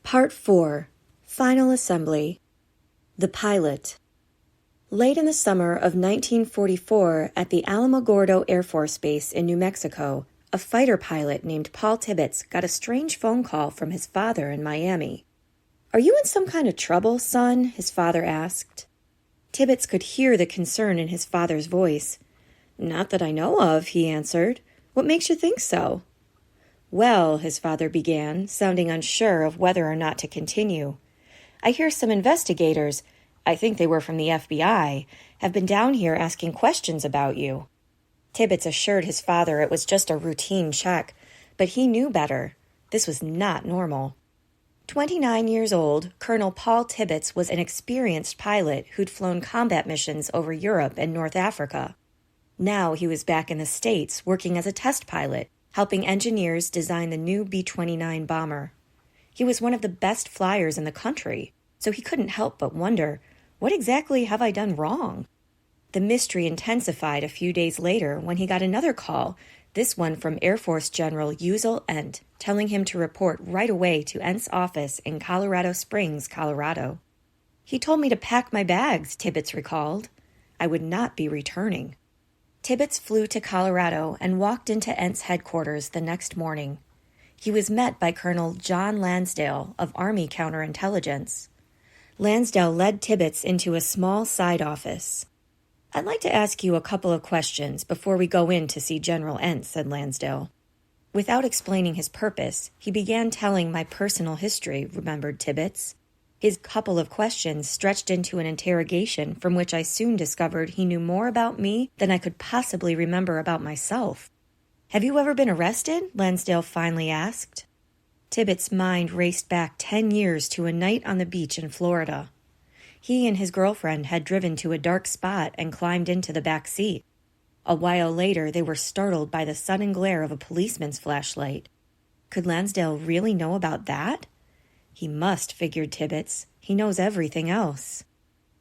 Part 4. Final Assembly. The Pilot. Late in the summer of 1944, at the Alamogordo Air Force Base in New Mexico, a fighter pilot named Paul Tibbets got a strange phone call from his father in Miami. "Are you in some kind of trouble, son?" his father asked. Tibbets could hear the concern in his father's voice. "Not that I know of," he answered. "What makes you think so?" "Well," his father began, sounding unsure of whether or not to continue, "I hear some investigators, I think they were from the FBI, have been down here asking questions about you." Tibbets assured his father it was just a routine check, but he knew better. This was not normal. 29 years old, Colonel Paul Tibbets was an experienced pilot who'd flown combat missions over Europe and North Africa. Now he was back in the States working as a test pilot, helping engineers design the new B-29 bomber. He was one of the best flyers in the country, so he couldn't help but wonder, what exactly have I done wrong? The mystery intensified a few days later when he got another call, this one from Air Force General Uzel Ent, telling him to report right away to Ent's office in Colorado Springs, Colorado. "He told me to pack my bags," Tibbets recalled. "I would not be returning." Tibbets flew to Colorado and walked into Ent's headquarters the next morning. He was met by Colonel John Lansdale of Army Counterintelligence. Lansdale led Tibbets into a small side office. "I'd like to ask you a couple of questions before we go in to see General Ent," said Lansdale. Without explaining his purpose, he began telling my personal history, remembered Tibbets. His couple of questions stretched into an interrogation from which I soon discovered he knew more about me than I could possibly remember about myself. "Have you ever been arrested?" Lansdale finally asked. Tibbets' mind raced back 10 years to a night on the beach in Florida. He and his girlfriend had driven to a dark spot and climbed into the back seat. A while later, they were startled by the sudden glare of a policeman's flashlight. Could Lansdale really know about that? He must, figured Tibbets. He knows everything else.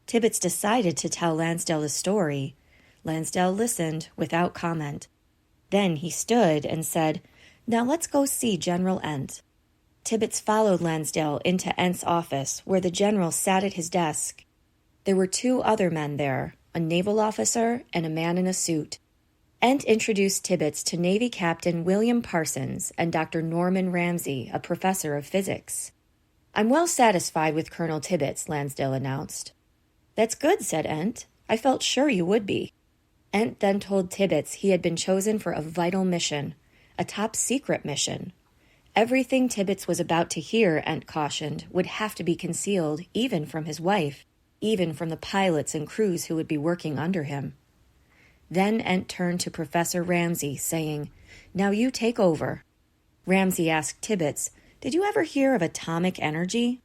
Tibbets decided to tell Lansdale the story. Lansdale listened without comment. Then he stood and said, "Now let's go see General Ent." Tibbets followed Lansdale into Ent's office, where the general sat at his desk. There were 2 other men there, a naval officer and a man in a suit. Ent introduced Tibbets to Navy Captain William Parsons and Dr. Norman Ramsey, a professor of physics. "I'm well satisfied with Colonel Tibbets," Lansdale announced. "That's good," said Ent. "I felt sure you would be." Ent then told Tibbets he had been chosen for a vital mission, a top-secret mission. Everything Tibbets was about to hear, Ent cautioned, would have to be concealed even from his wife, even from the pilots and crews who would be working under him. Then Ent turned to Professor Ramsey, saying, "Now you take over." Ramsey asked Tibbets, "Did you ever hear of atomic energy?"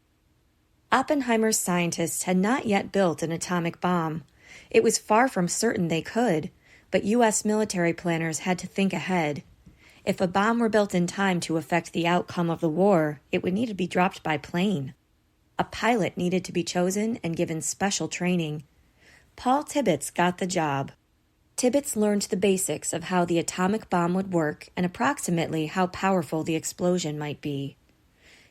Oppenheimer's scientists had not yet built an atomic bomb. It was far from certain they could, but U.S. military planners had to think ahead. If a bomb were built in time to affect the outcome of the war, it would need to be dropped by plane. A pilot needed to be chosen and given special training. Paul Tibbets got the job. Tibbets learned the basics of how the atomic bomb would work and approximately how powerful the explosion might be.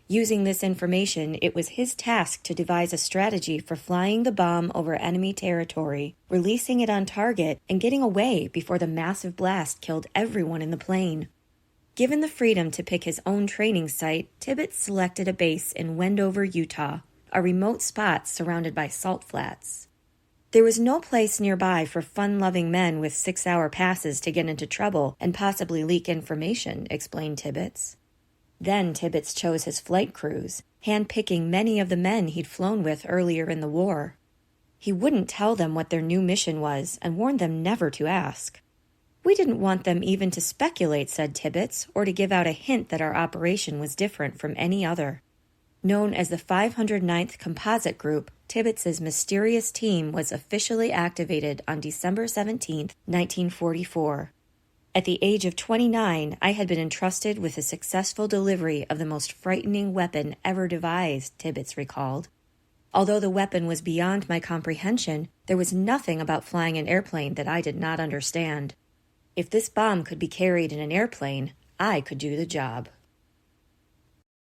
Using this information, it was his task to devise a strategy for flying the bomb over enemy territory, releasing it on target, and getting away before the massive blast killed everyone in the plane. Given the freedom to pick his own training site, Tibbets selected a base in Wendover, Utah, a remote spot surrounded by salt flats. There was no place nearby for fun-loving men with 6-hour passes to get into trouble and possibly leak information, explained Tibbets. Then Tibbets chose his flight crews, hand-picking many of the men he'd flown with earlier in the war. He wouldn't tell them what their new mission was and warned them never to ask. "We didn't want them even to speculate," said Tibbets, "or to give out a hint that our operation was different from any other." Known as the 509th Composite Group, Tibbets's mysterious team was officially activated on December 17, 1944. At the age of 29, I had been entrusted with the successful delivery of the most frightening weapon ever devised, Tibbets recalled. Although the weapon was beyond my comprehension, there was nothing about flying an airplane that I did not understand. If this bomb could be carried in an airplane, I could do the job.